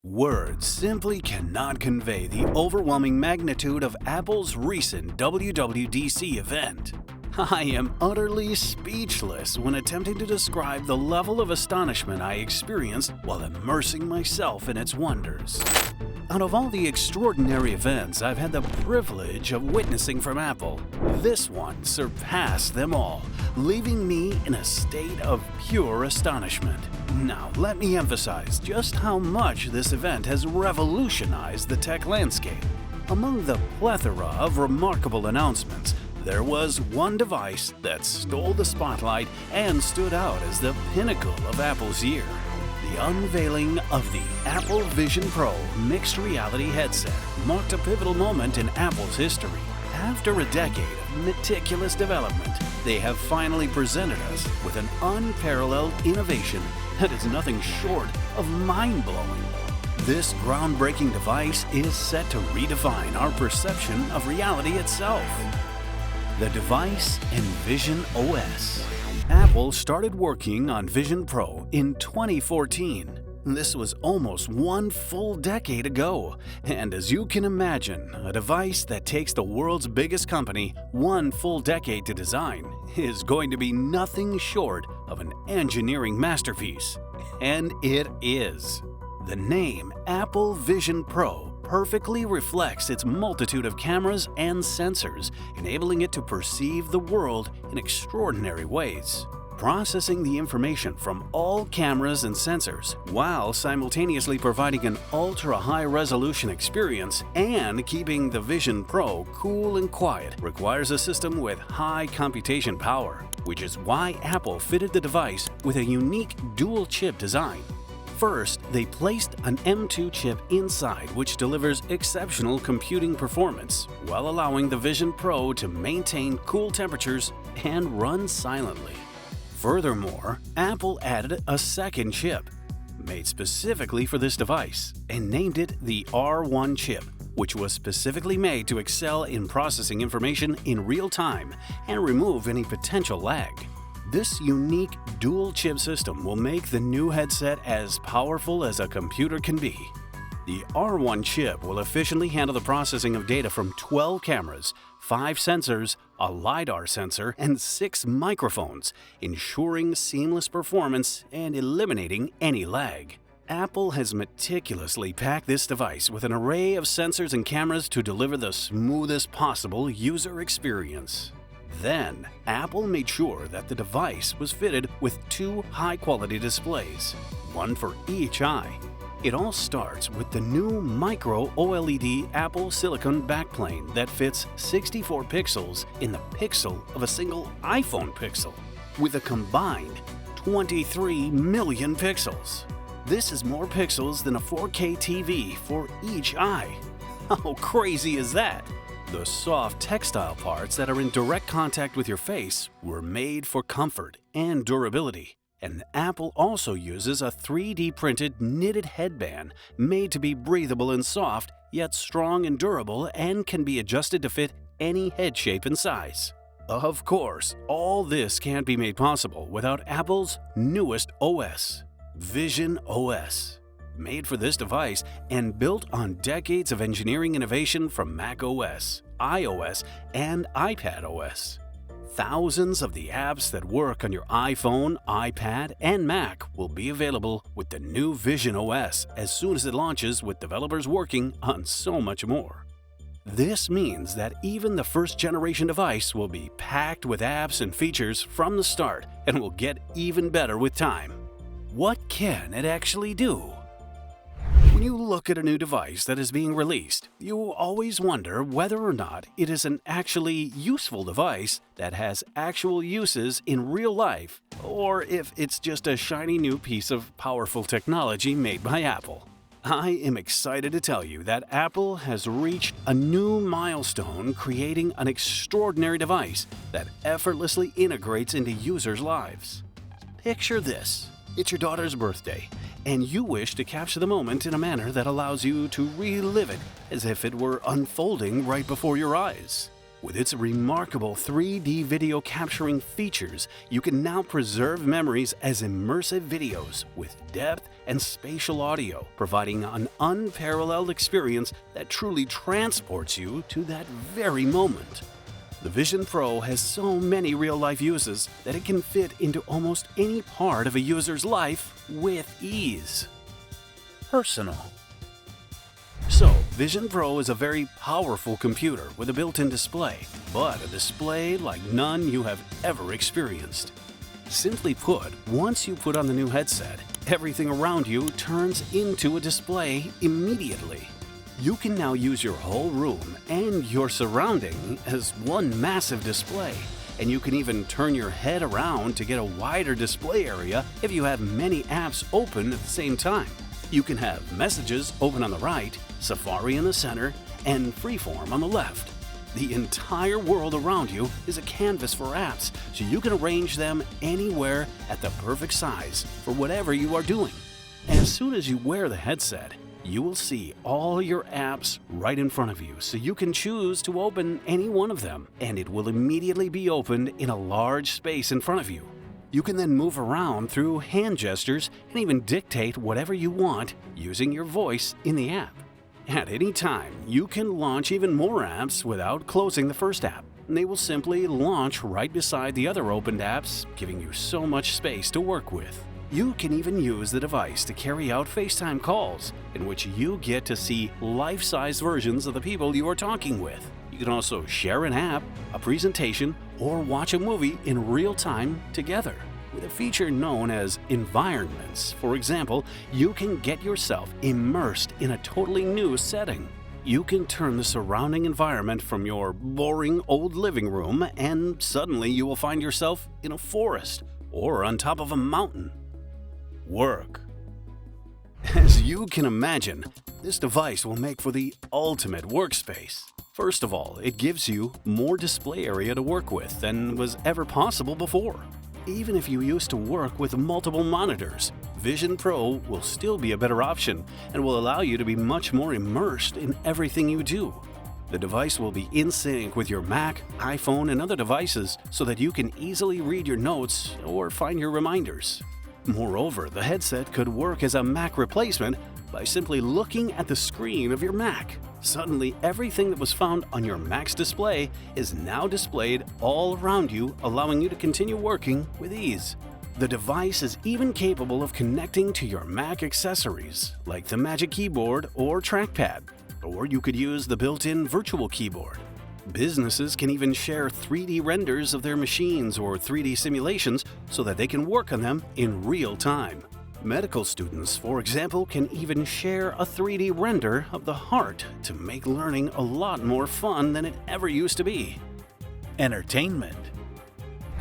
Words simply cannot convey the overwhelming magnitude of Apple's recent WWDC event. I am utterly speechless when attempting to describe the level of astonishment I experienced while immersing myself in its wonders. Out of all the extraordinary events I've had the privilege of witnessing from Apple, this one surpassed them all, leaving me in a state of pure astonishment. Now, let me emphasize just how much this event has revolutionized the tech landscape. Among the plethora of remarkable announcements, there was one device that stole the spotlight and stood out as the pinnacle of Apple's year: the unveiling of the Apple Vision Pro mixed reality headset marked a pivotal moment in Apple's history. After a decade of meticulous development, they have finally presented us with an unparalleled innovation that is nothing short of mind-blowing. This groundbreaking device is set to redefine our perception of reality itself. The device and Vision OS. Apple started working on Vision Pro in 2014. This was almost one full decade ago, and as you can imagine, a device that takes the world's biggest company one full decade to design is going to be nothing short of an engineering masterpiece. And it is. The name Apple Vision Pro perfectly reflects its multitude of cameras and sensors, enabling it to perceive the world in extraordinary ways. Processing the information from all cameras and sensors while simultaneously providing an ultra-high-resolution experience and keeping the Vision Pro cool and quiet requires a system with high computation power, which is why Apple fitted the device with a unique dual-chip design. First, they placed an M2 chip inside, which delivers exceptional computing performance while allowing the Vision Pro to maintain cool temperatures and run silently. Furthermore, Apple added a second chip, made specifically for this device, and named it the R1 chip, which was specifically made to excel in processing information in real time and remove any potential lag. This unique dual-chip system will make the new headset as powerful as a computer can be. The R1 chip will efficiently handle the processing of data from 12 cameras, 5 sensors, a LiDAR sensor, and 6 microphones, ensuring seamless performance and eliminating any lag. Apple has meticulously packed this device with an array of sensors and cameras to deliver the smoothest possible user experience. Then, Apple made sure that the device was fitted with 2 high-quality displays, one for each eye. It all starts with the new micro OLED Apple silicon backplane that fits 64 pixels in the pixel of a single iPhone pixel, with a combined 23 million pixels. This is more pixels than a 4K TV for each eye. How crazy is that? The soft textile parts that are in direct contact with your face were made for comfort and durability. And Apple also uses a 3D printed knitted headband made to be breathable and soft, yet strong and durable, and can be adjusted to fit any head shape and size. Of course, all this can't be made possible without Apple's newest OS, Vision OS. Made for this device and built on decades of engineering innovation from macOS, iOS, and iPadOS. Thousands of the apps that work on your iPhone, iPad, and Mac will be available with the new Vision OS as soon as it launches, with developers working on so much more. This means that even the first-generation device will be packed with apps and features from the start and will get even better with time. What can it actually do? When you look at a new device that is being released, you always wonder whether or not it is an actually useful device that has actual uses in real life, or if it's just a shiny new piece of powerful technology made by Apple. I am excited to tell you that Apple has reached a new milestone, creating an extraordinary device that effortlessly integrates into users' lives. Picture this. It's your daughter's birthday, and you wish to capture the moment in a manner that allows you to relive it as if it were unfolding right before your eyes. With its remarkable 3D video capturing features, you can now preserve memories as immersive videos with depth and spatial audio, providing an unparalleled experience that truly transports you to that very moment. The Vision Pro has so many real-life uses that it can fit into almost any part of a user's life with ease. Personal. So, Vision Pro is a very powerful computer with a built-in display, but a display like none you have ever experienced. Simply put, once you put on the new headset, everything around you turns into a display immediately. You can now use your whole room and your surrounding as one massive display, and you can even turn your head around to get a wider display area if you have many apps open at the same time. You can have Messages open on the right, Safari in the center, and Freeform on the left. The entire world around you is a canvas for apps, so you can arrange them anywhere at the perfect size for whatever you are doing. As soon as you wear the headset, you will see all your apps right in front of you, so you can choose to open any one of them, and it will immediately be opened in a large space in front of you. You can then move around through hand gestures and even dictate whatever you want using your voice in the app. At any time, you can launch even more apps without closing the first app. They will simply launch right beside the other opened apps, giving you so much space to work with. You can even use the device to carry out FaceTime calls, in which you get to see life-size versions of the people you are talking with. You can also share an app, a presentation, or watch a movie in real time together. With a feature known as environments, for example, you can get yourself immersed in a totally new setting. You can turn the surrounding environment from your boring old living room, and suddenly you will find yourself in a forest or on top of a mountain. Work. As you can imagine, this device will make for the ultimate workspace. First of all, it gives you more display area to work with than was ever possible before. Even if you used to work with multiple monitors, Vision Pro will still be a better option and will allow you to be much more immersed in everything you do. The device will be in sync with your Mac, iPhone, and other devices so that you can easily read your notes or find your reminders. Moreover, the headset could work as a Mac replacement by simply looking at the screen of your Mac. Suddenly, everything that was found on your Mac's display is now displayed all around you, allowing you to continue working with ease. The device is even capable of connecting to your Mac accessories, like the Magic Keyboard or trackpad, or you could use the built-in virtual keyboard. Businesses can even share 3D renders of their machines or 3D simulations so that they can work on them in real time. Medical students, for example, can even share a 3D render of the heart to make learning a lot more fun than it ever used to be. Entertainment.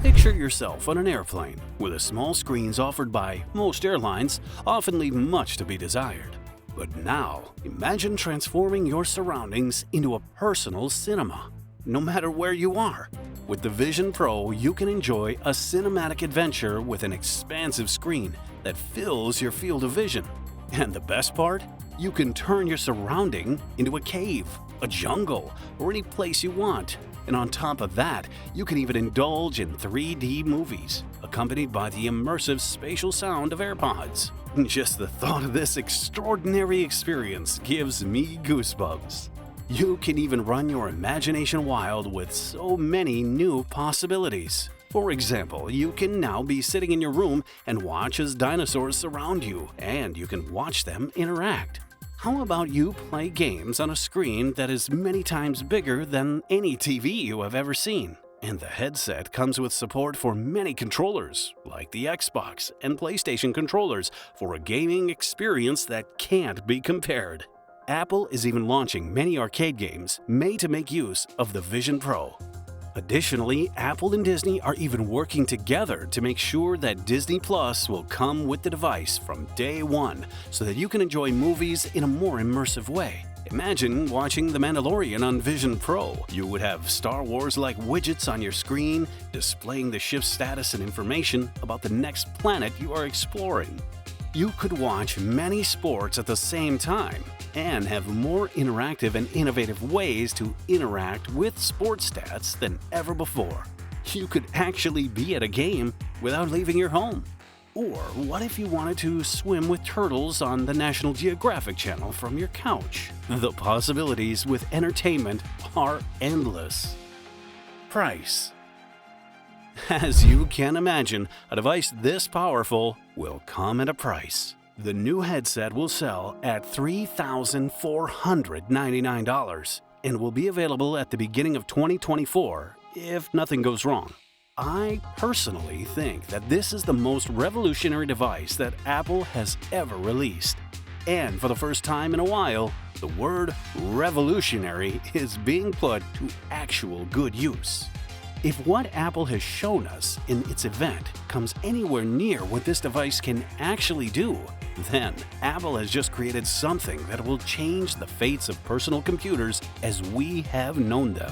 Picture yourself on an airplane, where the small screens offered by most airlines often leave much to be desired. But now, imagine transforming your surroundings into a personal cinema, no matter where you are. With the Vision Pro, you can enjoy a cinematic adventure with an expansive screen that fills your field of vision. And the best part? You can turn your surrounding into a cave, a jungle, or any place you want. And on top of that, you can even indulge in 3D movies, accompanied by the immersive spatial sound of AirPods. Just the thought of this extraordinary experience gives me goosebumps. You can even run your imagination wild with so many new possibilities. For example, you can now be sitting in your room and watch as dinosaurs surround you, and you can watch them interact. How about you play games on a screen that is many times bigger than any TV you have ever seen? And the headset comes with support for many controllers, like the Xbox and PlayStation controllers, for a gaming experience that can't be compared. Apple is even launching many arcade games made to make use of the Vision Pro. Additionally, Apple and Disney are even working together to make sure that Disney Plus will come with the device from day one so that you can enjoy movies in a more immersive way. Imagine watching The Mandalorian on Vision Pro. You would have Star Wars-like widgets on your screen displaying the ship's status and information about the next planet you are exploring. You could watch many sports at the same time and have more interactive and innovative ways to interact with sports stats than ever before. You could actually be at a game without leaving your home. Or what if you wanted to swim with turtles on the National Geographic Channel from your couch? The possibilities with entertainment are endless. Price. As you can imagine, a device this powerful will come at a price. The new headset will sell at $3,499 and will be available at the beginning of 2024 if nothing goes wrong. I personally think that this is the most revolutionary device that Apple has ever released. And for the first time in a while, the word revolutionary is being put to actual good use. If what Apple has shown us in its event comes anywhere near what this device can actually do, then Apple has just created something that will change the fates of personal computers as we have known them.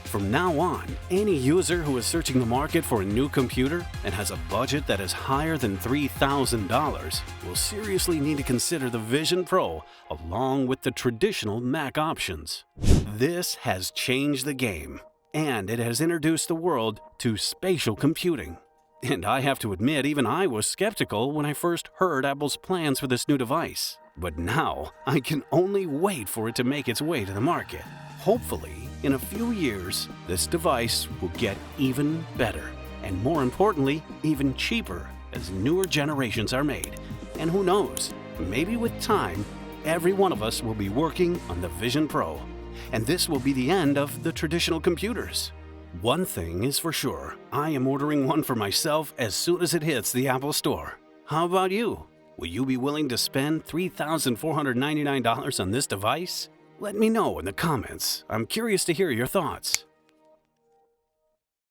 From now on, any user who is searching the market for a new computer and has a budget that is higher than $3,000 will seriously need to consider the Vision Pro along with the traditional Mac options. This has changed the game, and it has introduced the world to spatial computing. And I have to admit, even I was skeptical when I first heard Apple's plans for this new device. But now, I can only wait for it to make its way to the market. Hopefully, in a few years, this device will get even better, and more importantly, even cheaper as newer generations are made. And who knows, maybe with time, every one of us will be working on the Vision Pro. And this will be the end of the traditional computers. One thing is for sure, I am ordering one for myself as soon as it hits the Apple Store. How about you? Will you be willing to spend $3,499 on this device? Let me know in the comments. I'm curious to hear your thoughts.